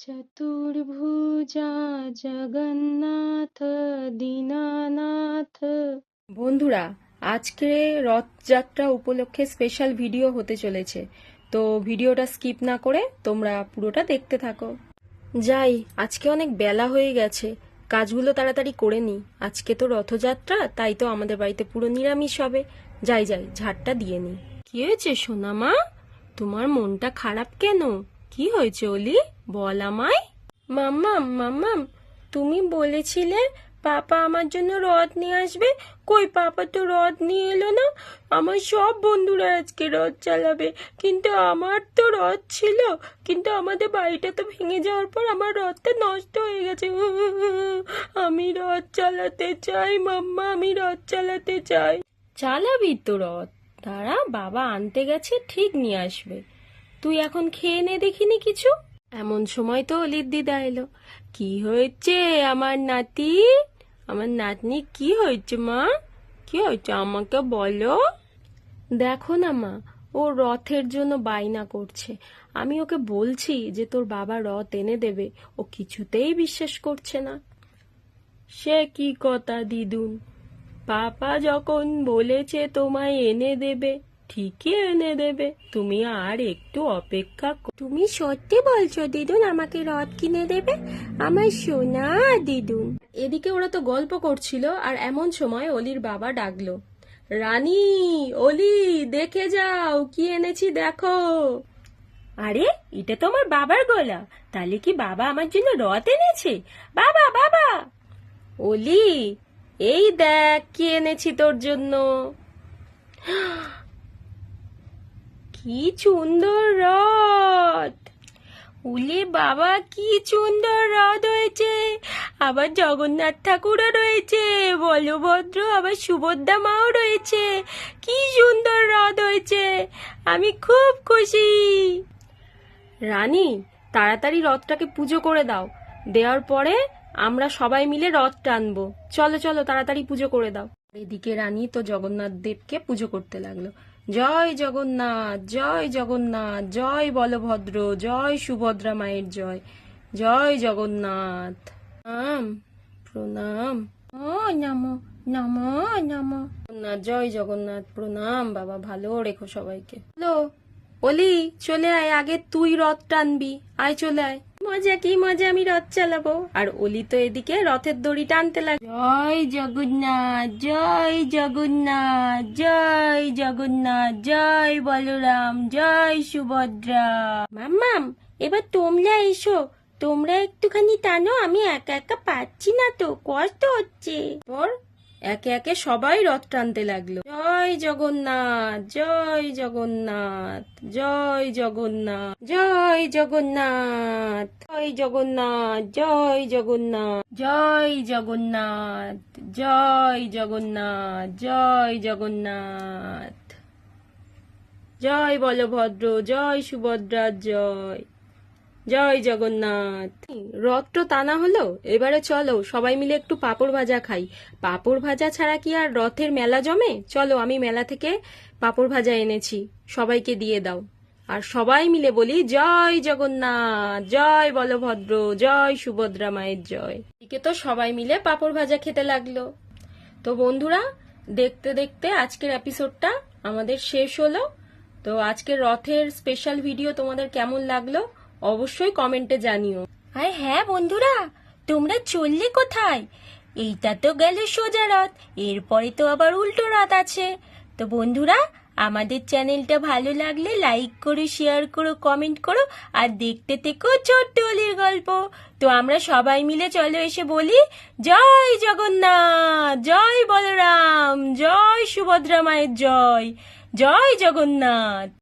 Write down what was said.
চতুর্ভুজা জগন্নাথ দীনানাথ। বন্ধুরা, আজকে রথযাত্রা উপলক্ষে স্পেশাল ভিডিও হতে চলেছে, তো ভিডিওটা স্কিপ না করে তোমরা পুরোটা দেখতে থাকো। যাই, আজকে অনেক বেলা হয়ে গেছে, কাজগুলো তাড়াতাড়ি করে নি। আজকে তো রথযাত্রা, তাই তো আমাদের বাড়িতে পুরো নিরামিষ হবে। যাই যাই, ঝাড়টা দিয়ে নি। কি হয়েছে সোনা মা, তোমার মনটা খারাপ কেন? কি হয়েছে অলি, বল আমায়। মাম্মাম মাম্মাম, তুমি বলেছিলে পাপা আমার জন্য রথ নিয়ে আসবে, কই পাপা তো রথ নিয়ে এলো না। আমার সব বন্ধুরা আজকে রথ চালাবে, কিন্তু আমার তো রথ ছিল, কিন্তু আমাদের বাড়িটা তো ভেঙে যাওয়ার পর আমার রথটা নষ্ট হয়ে গেছে। আমি রথ চালাতে চাই মাম্মা, আমি রথ চালাতে চাই। চালাবি তো রথ, দাঁড়া, বাবা আনতে গেছে, ঠিক নিয়ে আসবে। তুই এখন খেয়ে নে দেখিনি কিছু। এমন সময় তো অলির দিদা এলো। কি হয়েছে আমার নাতি, আমার নাতনি, কি হয়েছে মা, কি হয়েছে আমাকে বলো। দেখো না মা, ও রথের জন্য বায়না করছে। আমি ওকে বলছি যে তোর বাবা রথ এনে দেবে, ও কিছুতেই বিশ্বাস করছে না। সে কি কথা দিদুন, পাপা যখন বলেছে তোমায় এনে দেবে, ঠিকই এনে দেবে, তুমি আর একটু অপেক্ষা তুমি সত্যি বলছো দিদুন, আমাকে রথ কিনে দেবে, আমার সোনা দিদুন। এদিকে ওরা তো গল্প করছিল, আর এমন সময় অলির বাবা ডাকলো, রানী, অলি, দেখে যাও কি এনেছি দেখো। আরে, এটা তো আমার বাবার গলা, তাহলে কি বাবা আমার জন্য রথ এনেছে? বাবা বাবা, অলি, এই দেখ কি এনেছি তোর জন্য। কি সুন্দর রথ, উলি বাবা, কি সুন্দর রথ হয়েছে। আবার জগন্নাথ ঠাকুরও রয়েছে, বলভদ্র, আবার সুভদ্রা মাও রয়েছে। কি সুন্দর রথ হয়েছে, আমি খুব খুশি। রানী, তাড়াতাড়ি রথটাকে পুজো করে দাও, দেওয়ার পরে আমরা সবাই মিলে রথ টানবো। চলো চলো, তাড়াতাড়ি পুজো করে দাও। এদিকে রানী তো জগন্নাথ দেবকে পুজো করতে লাগলো। জয় জগন্নাথ, জয় জগন্নাথ, জয় বলভদ্র, জয় সুভদ্রা মায়ের জয়, জয় জগন্নাথ। প্রণাম প্রণাম, ও নমো নমো নমো। জয় জগন্নাথ, প্রণাম বাবা, ভালো রেখো সবাইকে। হ্যালো অলি, চলে আয়, আগে তুই রথ টানবি, আয় চলে আয়। মজা কি মজা, আমি রথ চালাবো। আর অলি তো এদিকে রথের দড়ি টানতে লাগে। জয় জগন্নাথ, জয় জগন্নাথ, জয় জগন্নাথ, জয় বলরাম, জয় সুভদ্রা। মাম্মাম, এবার তোমরা এসো, তোমরা একটুখানি টানো, আমি একা একা পাচ্ছি না তো, কষ্ট হচ্ছে। পর একে একে সবাই রথ টানতে লাগলো। জয় জগন্নাথ, জয় জগন্নাথ, জয় জগন্নাথ, জয় জগন্নাথ, জয় জগন্নাথ, জয় জগন্নাথ, জয় জগন্নাথ, জয় জগন্নাথ, জয় জগন্নাথ, জয় বলভদ্র, জয় সুভদ্রা, জয়, জয় জগন্নাথ। রথ তো টানা হলো, এবারে চলো সবাই মিলে একটু পাঁপড় ভাজা খাই। পাঁপড় ভাজা ছাড়া কি আর রথের মেলা জমে? চলো, আমি মেলা থেকে পাঁপড় ভাজা এনেছি, সবাইকে দিয়ে দাও। আর সবাই মিলে বলি জয় জগন্নাথ, জয় বলভদ্র, জয় সুভদ্রা মায়ের জয়। এদিকে তো সবাই মিলে পাঁপড় ভাজা খেতে লাগলো। তো বন্ধুরা, দেখতে দেখতে আজকের এপিসোডটা আমাদের শেষ হলো। তো আজকের রথের স্পেশাল ভিডিও তোমাদের কেমন লাগলো অবশ্যই কমেন্টে জানিও। আর হ্যাঁ বন্ধুরা, তোমরা চললে কোথায়? এইটা তো গেল সোজা রথ, এরপরে তো আবার উল্টো রথ আছে। তো বন্ধুরা, আমাদের চ্যানেলটা ভালো লাগলে লাইক করো, শেয়ার করো, কমেন্ট করো, আর দেখতে থেকো ছোট্ট অলির গল্প। তো আমরা সবাই মিলে চলো এসে বলি জয় জগন্নাথ, জয় বলরাম, জয় সুভদ্রা মায়ের জয়, জয় জগন্নাথ।